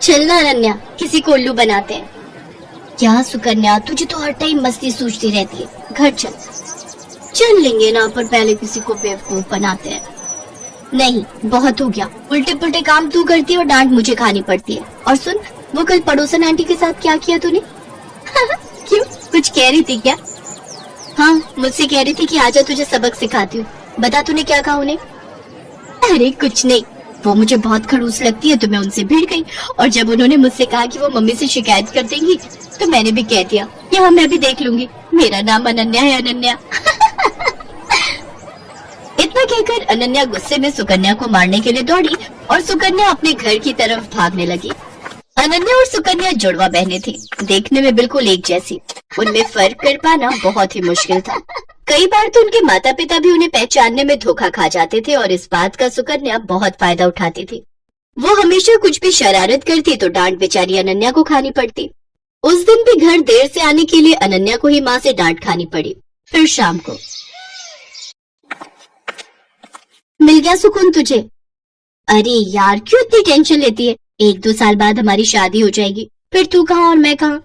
चलना अनन्या, किसी को उल्लू बनाते हैं। क्या सुकन्या, तुझे तो हर टाइम मस्ती सूझती रहती है। घर चल। चल लेंगे ना, पर पहले किसी को बेवकूफ बनाते हैं। नहीं, बहुत हो गया। उल्टे पुल्टे काम तू करती है और डांट मुझे खानी पड़ती है। और सुन, वो कल पड़ोसन आंटी के साथ क्या किया तूने? क्यों, कुछ कह रही थी क्या? हाँ, मुझसे कह रही थी कि आजा तुझे सबक सिखाती हूँ। बता तूने क्या कहा उन्हें? अरे कुछ नहीं, वो मुझे बहुत खड़ूस लगती है तो मैं उनसे भिड़ गई। और जब उन्होंने मुझसे कहा कि वो मम्मी से शिकायत कर देंगी तो मैंने भी कह दिया, यहाँ मैं भी देख लूंगी, मेरा नाम अनन्या है, अनन्या। इतना कहकर अनन्या गुस्से में सुकन्या को मारने के लिए दौड़ी और सुकन्या अपने घर की तरफ भागने लगी। अनन्या और सुकन्या जुड़वा बहनें थी, देखने में बिल्कुल एक जैसी। उनमें फर्क कर पाना बहुत ही मुश्किल था। कई बार तो उनके माता पिता भी उन्हें पहचानने में धोखा खा जाते थे और इस बात का सुकन्या बहुत फायदा उठाती थी। वो हमेशा कुछ भी शरारत करती तो डांट बेचारी अनन्या को खानी पड़ती। उस दिन भी घर देर से आने के लिए अनन्या को ही माँ से डांट खानी पड़ी। फिर शाम को, मिल गया सुकून तुझे? अरे यार, क्यों इतनी टेंशन लेती है? 1-2 साल बाद हमारी शादी हो जाएगी, फिर तू कहाँ और मैं कहाँ।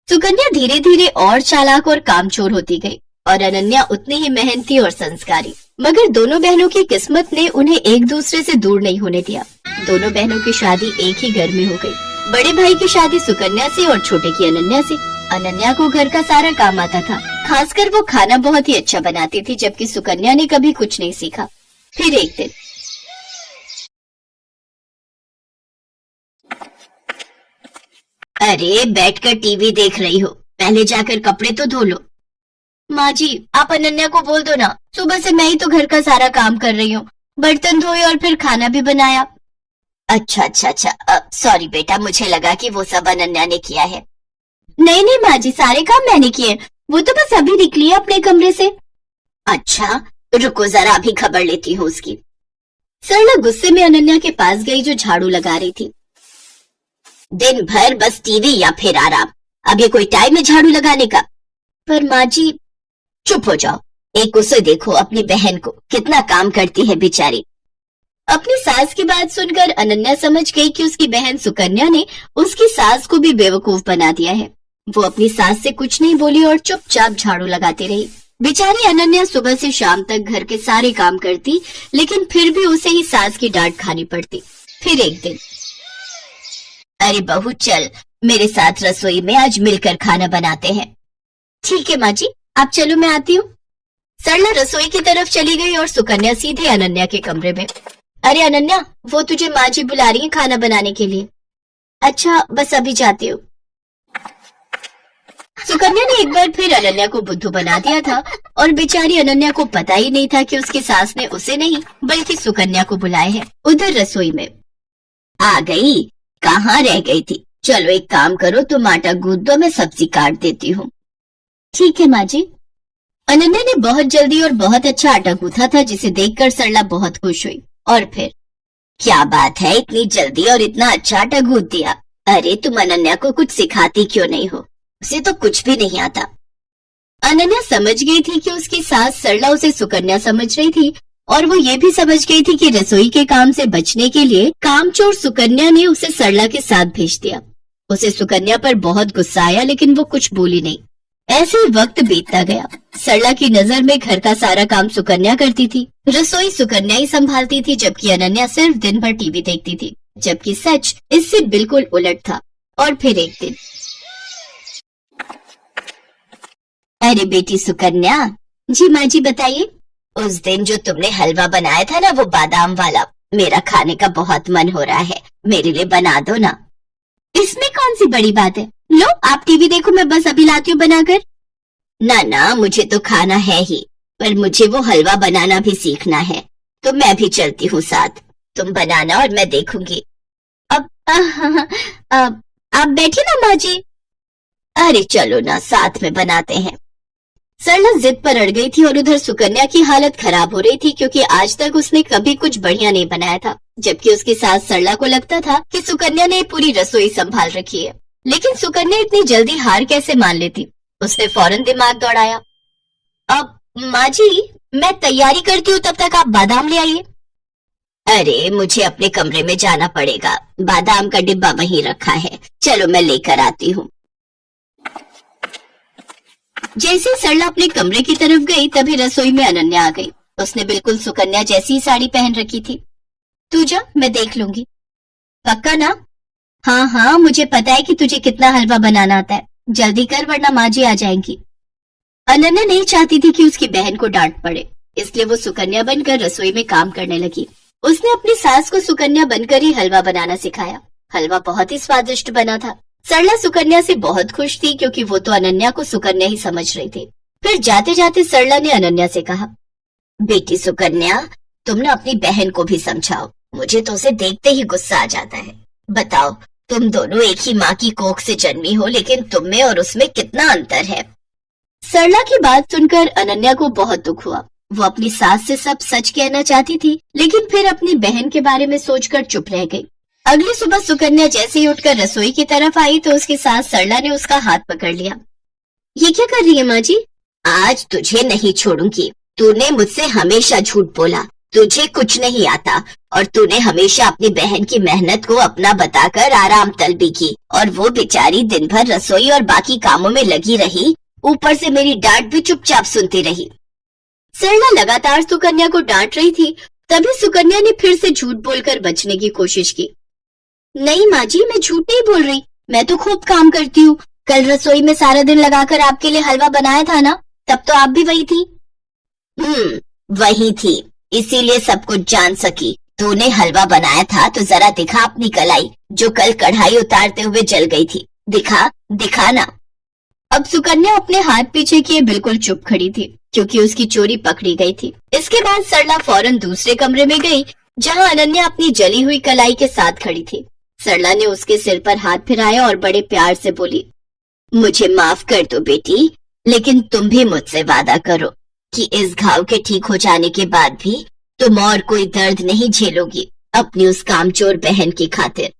सुकन्या धीरे धीरे और चालाक और कामचोर होती गई और अनन्या उतनी ही मेहनती और संस्कारी। मगर दोनों बहनों की किस्मत ने उन्हें एक दूसरे से दूर नहीं होने दिया। दोनों बहनों की शादी एक ही घर में हो गई। बड़े भाई की शादी सुकन्या से और छोटे की अनन्या से। अनन्या को घर का सारा काम आता था, खासकर वो खाना बहुत ही अच्छा बनाती थी, जबकि सुकन्या ने कभी कुछ नहीं सीखा। फिर एक दिन, अरे बैठकर टीवी देख रही हो, पहले जाकर कपड़े तो धो लो। माँ जी, आप अनन्या को बोल दो ना, सुबह से मैं ही तो घर का सारा काम कर रही हूँ, बर्तन धोए और फिर खाना भी बनाया। अच्छा, सॉरी बेटा, मुझे लगा कि वो सब अनन्या ने किया है। नहीं नहीं माँ जी, सारे काम मैंने किए, वो तो बस अभी निकली है अपने कमरे से। अच्छा, रुको जरा, अभी खबर लेती हूँ उसकी। सरला गुस्से में अनन्या के पास गई जो झाड़ू लगा रही थी। दिन भर बस टीवी या फिर आराम, अब ये कोई टाइम है झाड़ू लगाने का? पर माँ जी। चुप हो जाओ, एक उसे देखो, अपनी बहन को, कितना काम करती है बेचारी। अपनी सास की बात सुनकर अनन्या समझ गई कि उसकी बहन सुकन्या ने उसकी सास को भी बेवकूफ बना दिया है। वो अपनी सास से कुछ नहीं बोली और चुपचाप झाड़ू लगाती रही। बेचारी अनन्या सुबह से शाम तक घर के सारे काम करती, लेकिन फिर भी उसे ही सास की डांट खानी पड़ती। फिर एक दिन, अरे बहू चल, मेरे साथ रसोई में आज मिलकर खाना बनाते हैं। ठीक है माँ जी, आप चलो, मैं आती हूँ। सरला रसोई की तरफ चली गई और सुकन्या सीधे अनन्या के कमरे में। अरे अनन्या, वो तुझे माँ जी बुला रही है खाना बनाने के लिए। अच्छा, बस अभी जाती हूँ। सुकन्या ने एक बार फिर अनन्या को बुद्धू बना दिया था और बेचारी अनन्या को पता ही नहीं था कि उसकी सास ने उसे नहीं बल्कि सुकन्या को बुलाए है। उधर रसोई में, आ गई, कहाँ रह गई थी? चलो एक काम करो, तुम आटा गूंथ दो, मैं सब्जी काट देती हूँ। ठीक है माँ जी। अनन्या ने बहुत जल्दी और बहुत अच्छा आटा गूंथा था, जिसे देखकर सरला बहुत खुश हुई। और फिर, क्या बात है, इतनी जल्दी और इतना अच्छा आटा गूंथ दिया। अरे तुम अनन्या को कुछ सिखाती क्यों नहीं हो? उसे तो कुछ भी नहीं आता। अनन्या समझ गई थी कि उसकी सास सरला उसे सुकन्या समझ रही थी और वो ये भी समझ गई थी कि रसोई के काम से बचने के लिए कामचोर सुकन्या ने उसे सरला के साथ भेज दिया। उसे सुकन्या पर बहुत गुस्सा आया, लेकिन वो कुछ बोली नहीं। ऐसे ही वक्त बीतता गया। सरला की नजर में घर का सारा काम सुकन्या करती थी, रसोई सुकन्या ही संभालती थी, जबकि अनन्या सिर्फ दिन भर टीवी देखती थी, जबकि सच इससे बिल्कुल उलट था। और फिर एक दिन, अरे बेटी सुकन्या। जी माँ जी, बताइए। उस दिन जो तुमने हलवा बनाया था ना, वो बादाम वाला, मेरा खाने का बहुत मन हो रहा है, मेरे लिए बना दो ना। इसमें कौन सी बड़ी बात है, लो आप टीवी देखो, मैं बस अभी लाती हूँ बनाकर। ना, मुझे तो खाना है ही, पर मुझे वो हलवा बनाना भी सीखना है, तो मैं भी चलती हूँ साथ। तुम बनाना और मैं देखूंगी। अब आप बैठिए ना माँ जी। अरे चलो ना, साथ में बनाते हैं। सरला जिद पर अड़ गई थी और उधर सुकन्या की हालत खराब हो रही थी, क्योंकि आज तक उसने कभी कुछ बढ़िया नहीं बनाया था, जबकि उसकी सास सरला को लगता था कि सुकन्या ने पूरी रसोई संभाल रखी है। लेकिन सुकन्या इतनी जल्दी हार कैसे मान लेती? उसने फौरन दिमाग दौड़ाया। अब माँ जी, मैं तैयारी करती हूँ, तब तक आप बादाम ले आइए। अरे मुझे अपने कमरे में जाना पड़ेगा, बादाम का डिब्बा वहीं रखा है, चलो मैं लेकर आती हूँ। जैसे सरला अपने कमरे की तरफ गई तभी रसोई में अनन्या आ गई। उसने बिल्कुल सुकन्या जैसी ही साड़ी पहन रखी थी। तू जा, मैं देख लूंगी। पक्का ना? हाँ हाँ, मुझे पता है कि तुझे कितना हलवा बनाना आता है, जल्दी कर वरना माँ जी आ जाएंगी। अनन्या नहीं चाहती थी कि उसकी बहन को डांट पड़े, इसलिए वो सुकन्या बनकर रसोई में काम करने लगी। उसने अपनी सास को सुकन्या बनकर ही हलवा बनाना सिखाया। हलवा बहुत ही स्वादिष्ट बना था। सरला सुकन्या से बहुत खुश थी क्योंकि वो तो अनन्या को सुकन्या ही समझ रही थी। फिर जाते जाते सरला ने अनन्या से कहा, बेटी सुकन्या, तुम ना अपनी बहन को भी समझाओ, मुझे तो उसे देखते ही गुस्सा आ जाता है। बताओ, तुम दोनों एक ही माँ की कोख से जन्मी हो, लेकिन तुम में और उसमें कितना अंतर है। सरला की बात सुनकर अनन्या को बहुत दुख हुआ। वो अपनी सास से सब सच कहना चाहती थी, लेकिन फिर अपनी बहन के बारे में सोचकर चुप रह गई। अगली सुबह सुकन्या जैसे ही उठकर रसोई की तरफ आई तो उसकी सास सरला ने उसका हाथ पकड़ लिया। ये क्या कर रही है माँ जी? आज तुझे नहीं छोड़ूंगी। तूने मुझसे हमेशा झूठ बोला, तुझे कुछ नहीं आता, और तूने हमेशा अपनी बहन की मेहनत को अपना बताकर आराम तलबी की, और वो बेचारी दिन भर रसोई और बाकी कामों में लगी रही, ऊपर से मेरी डांट भी चुपचाप सुनती रही। सरला लगातार सुकन्या को डांट रही थी, तभी सुकन्या ने फिर से झूठ बोलकर बचने की कोशिश की। नहीं माँ जी, मैं झूठ नहीं बोल रही, मैं तो खूब काम करती हूँ। कल रसोई में सारा दिन लगाकर आपके लिए हलवा बनाया था ना, तब तो आप भी वही थी। वही थी, इसीलिए सब कुछ जान सकी। तूने हलवा बनाया था तो जरा दिखा अपनी कलाई, जो कल कढ़ाई उतारते हुए जल गई थी। दिखा ना। अब सुकन्या अपने हाथ पीछे किए बिल्कुल चुप खड़ी थी, क्योंकि उसकी चोरी पकड़ी गई थी। इसके बाद सरला फौरन दूसरे कमरे में गई, जहाँ अनन्या अपनी जली हुई कलाई के साथ खड़ी थी। सरला ने उसके सिर पर हाथ फिराया और बड़े प्यार से बोली, मुझे माफ कर दो बेटी, लेकिन तुम भी मुझसे वादा करो कि इस घाव के ठीक हो जाने के बाद भी तुम और कोई दर्द नहीं झेलोगी अपनी उस कामचोर बहन की खातिर।